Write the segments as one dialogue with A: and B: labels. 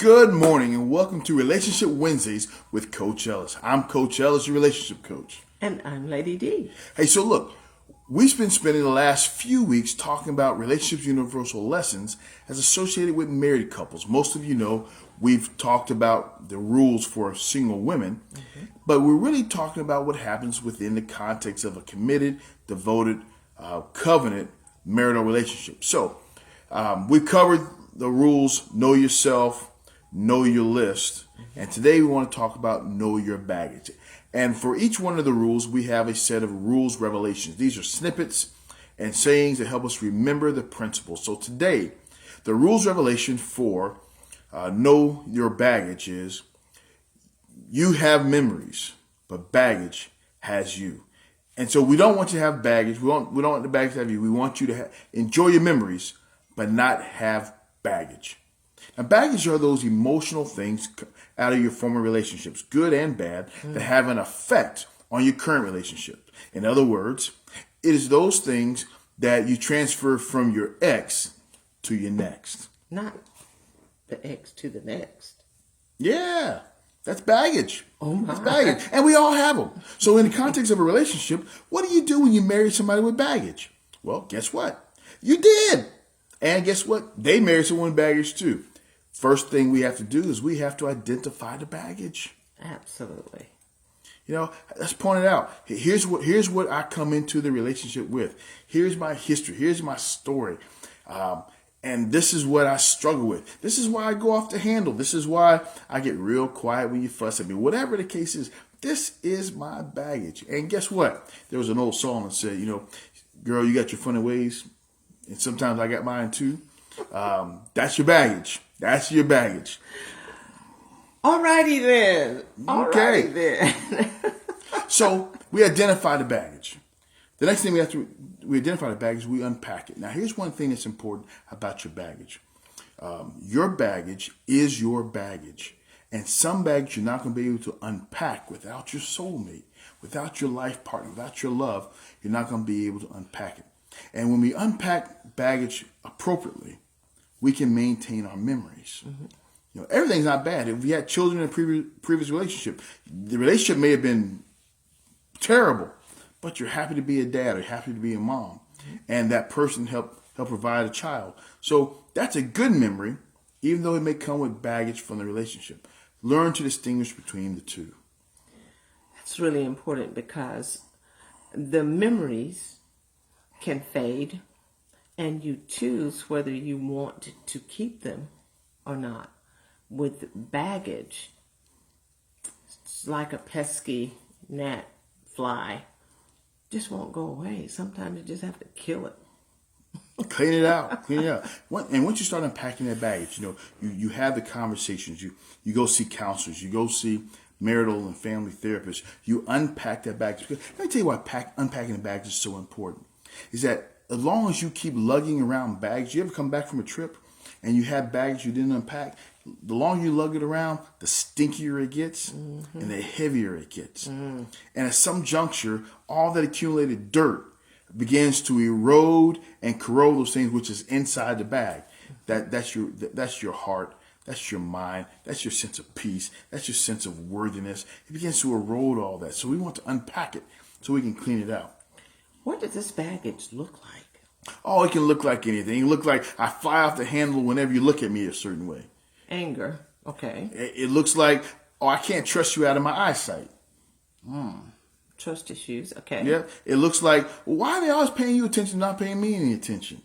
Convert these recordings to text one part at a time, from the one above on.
A: Good morning and welcome to Relationship Wednesdays with Coach Ellis. I'm Coach Ellis, your relationship coach.
B: And I'm Lady D.
A: Hey, so look, we've been spending the last few weeks talking about relationships Universal Lessonz as associated with married couples. Most of you know we've talked about the rules for single women, but we're really talking about what happens within the context of a committed, devoted, covenant marital relationship. So we covered the rules, know yourself, know your list. And today we want to talk about know your baggage. And for each one of the rules, we have a set of RULZ Revelations. These are snippets and sayings that help us remember the principles. So today, the RULZ Revelation for know your baggage is you have memories, but baggage has you. And so we don't want you to have baggage. We don't want the baggage to have you. We want you to enjoy your memories, but not have baggage. Now, baggage are those emotional things out of your former relationships, good and bad, that have an effect on your current relationship. In other words, it is those things that you transfer from your ex to your next.
B: Not the ex to the next.
A: Yeah, that's baggage.
B: Oh my.
A: That's baggage. And we all have them. So in the context of a relationship, what do you do when you marry somebody with baggage? Well, guess what? You did. And guess what? They married someone with baggage too. First thing we have to do is we have to identify the baggage.
B: Absolutely.
A: You know, let's point it out. Here's what I come into the relationship with. Here's my history. Here's my story. And this is what I struggle with. This is why I go off the handle. This is why I get real quiet when you fuss at me. Whatever the case is, this is my baggage. And guess what? There was an old song that said, girl, you got your funny ways. And sometimes I got mine too. That's your baggage. That's your baggage.
B: Alrighty then.
A: Okay.
B: Alrighty then.
A: So we identify the baggage. The next thing we identify the baggage, we unpack it. Now, here's one thing that's important about your baggage. Your baggage is your baggage. And some baggage you're not going to be able to unpack without your soulmate, without your life partner, without your love. You're not going to be able to unpack it. And when we unpack baggage appropriately, we can maintain our memories. Mm-hmm. Everything's not bad. If we had children in a previous relationship, the relationship may have been terrible, but you're happy to be a dad or happy to be a mom. Mm-hmm. And that person helped provide a child. So that's a good memory, even though it may come with baggage from the relationship. Learn to distinguish between the two.
B: That's really important because the memories can fade, and you choose whether you want to keep them or not. With baggage, it's like a pesky gnat fly. Just won't go away. Sometimes you just have to kill it.
A: Clean it out. And once you start unpacking that baggage, you have the conversations. You go see counselors. You go see marital and family therapists. You unpack that baggage. Because let me tell you why unpacking the baggage is so important. Is that as long as you keep lugging around baggage, you ever come back from a trip and you have baggage you didn't unpack, the longer you lug it around, the stinkier it gets and the heavier it gets. And at some juncture, all that accumulated dirt begins to erode and corrode those things which is inside the bag. That's your heart. That's your mind. That's your sense of peace. That's your sense of worthiness. It begins to erode all that. So we want to unpack it so we can clean it out.
B: What does this baggage look like?
A: Oh, it can look like anything. It can look like I fly off the handle whenever you look at me a certain way.
B: Anger. Okay.
A: It looks like, I can't trust you out of my eyesight.
B: Trust issues. Okay.
A: Yeah. It looks like, why are they always paying you attention, not paying me any attention?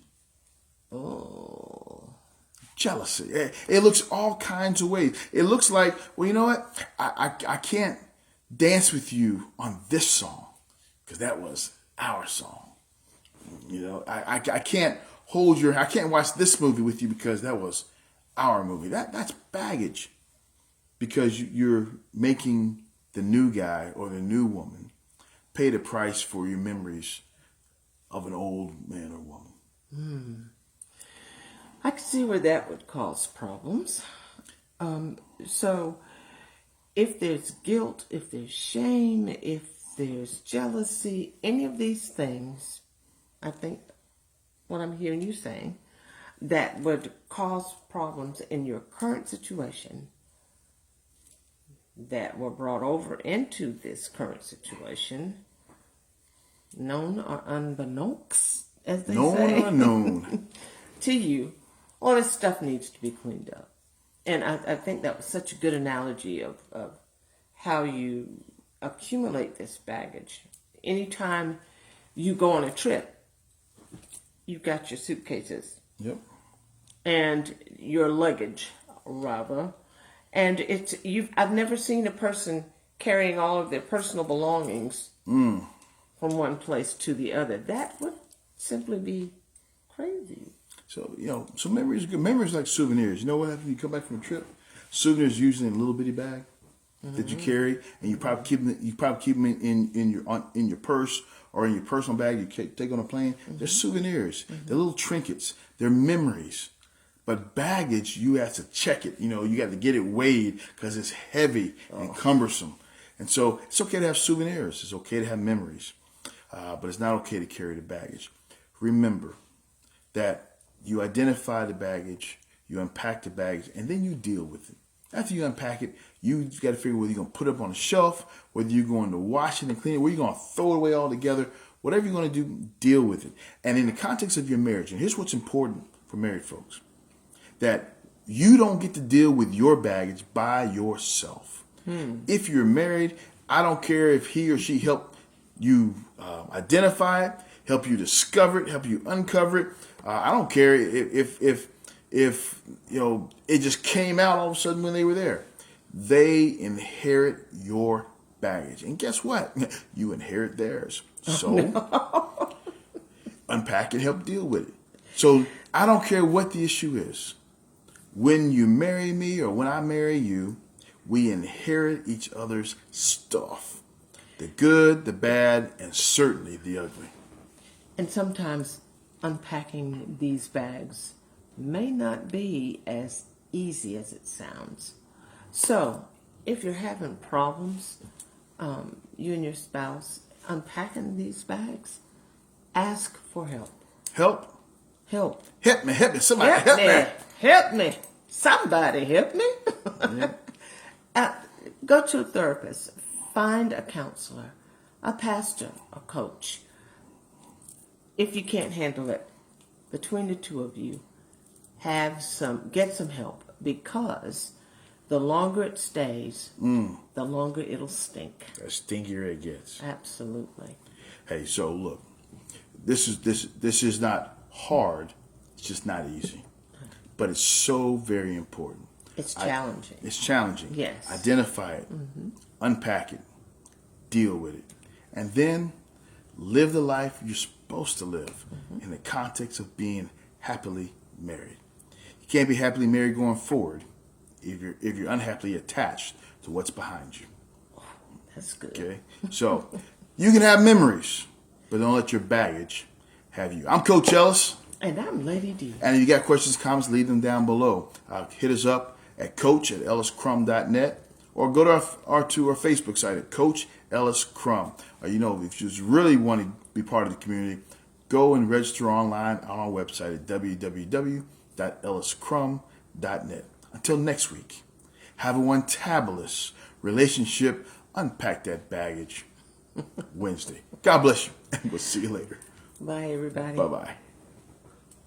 B: Oh.
A: Jealousy. It looks all kinds of ways. It looks like, well, you know what? I can't dance with you on this song because that was our song. I can't I can't watch this movie with you because that was our movie. That's baggage because you're making the new guy or the new woman pay the price for your memories of an old man or woman.
B: I can see where that would cause problems. So if there's guilt, if there's shame, if there's jealousy, any of these things, I think what I'm hearing you saying, that would cause problems in your current situation that were brought over into this current situation, known or unbeknownst, as they
A: Known
B: say,
A: or unknown.
B: to you, all this stuff needs to be cleaned up. And I think that was such a good analogy of how you accumulate this baggage. Anytime you go on a trip, you've got your suitcases.
A: Yep.
B: And your luggage, rather. And I've never seen a person carrying all of their personal belongings from one place to the other. That would simply be crazy.
A: So, so memories are good. Memories are like souvenirs. You know what happens when you come back from a trip? Souvenirs usually in a little bitty bag that you carry, and you probably keep them in your purse or in your personal bag you take on a plane. They're souvenirs. They're little trinkets. They're memories. But baggage, you have to check it. You got to get it weighed because it's heavy and cumbersome. And so it's okay to have souvenirs. It's okay to have memories. But it's not okay to carry the baggage. Remember that you identify the baggage, you unpack the baggage, and then you deal with it. After you unpack it, you got to figure whether you're going to put it up on a shelf, whether you're going to wash it and clean it, whether you're going to throw it away altogether. Whatever you're going to do, deal with it. And in the context of your marriage, and here's what's important for married folks, that you don't get to deal with your baggage by yourself. If you're married, I don't care if he or she helped you identify it, help you discover it, help you uncover it. I don't care if it just came out all of a sudden when they were there. They inherit your baggage. And guess what? You inherit theirs. So unpack it, help deal with it. So I don't care what the issue is. When you marry me or when I marry you, we inherit each other's stuff. The good, the bad, and certainly the ugly.
B: And sometimes unpacking these bags may not be as easy as it sounds. So if you're having problems, you and your spouse, unpacking these bags, ask for help.
A: Help?
B: Help.
A: Help me. Somebody help me.
B: Help me. Somebody help me.
A: Yeah.
B: Go to a therapist. Find a counselor, a pastor, a coach. If you can't handle it, between the two of you, get some help, because the longer it stays, the longer it'll stink.
A: The stinkier it gets.
B: Absolutely.
A: Hey, so look, this is not hard. It's just not easy, but it's so very important.
B: It's challenging.
A: It's challenging.
B: Yes.
A: Identify it, unpack it, deal with it, and then live the life you're supposed to live in the context of being happily married. You can't be happily married going forward if you're unhappily attached to what's behind you.
B: That's good.
A: Okay? So you can have memories, but don't let your baggage have you. I'm Coach Ellis.
B: And I'm Lady D.
A: And if you got questions, comments, leave them down below. Hit us up at coach@elliscrum.net, or go to our Facebook site at Coach Ellis Crum. Or, if you just really want to be part of the community, go and register online on our website at www.elliscrum.net. Until next week, have a one-tabulous relationship. Unpack that baggage Wednesday. God bless you, and we'll see you later.
B: Bye, everybody.
A: Bye-bye.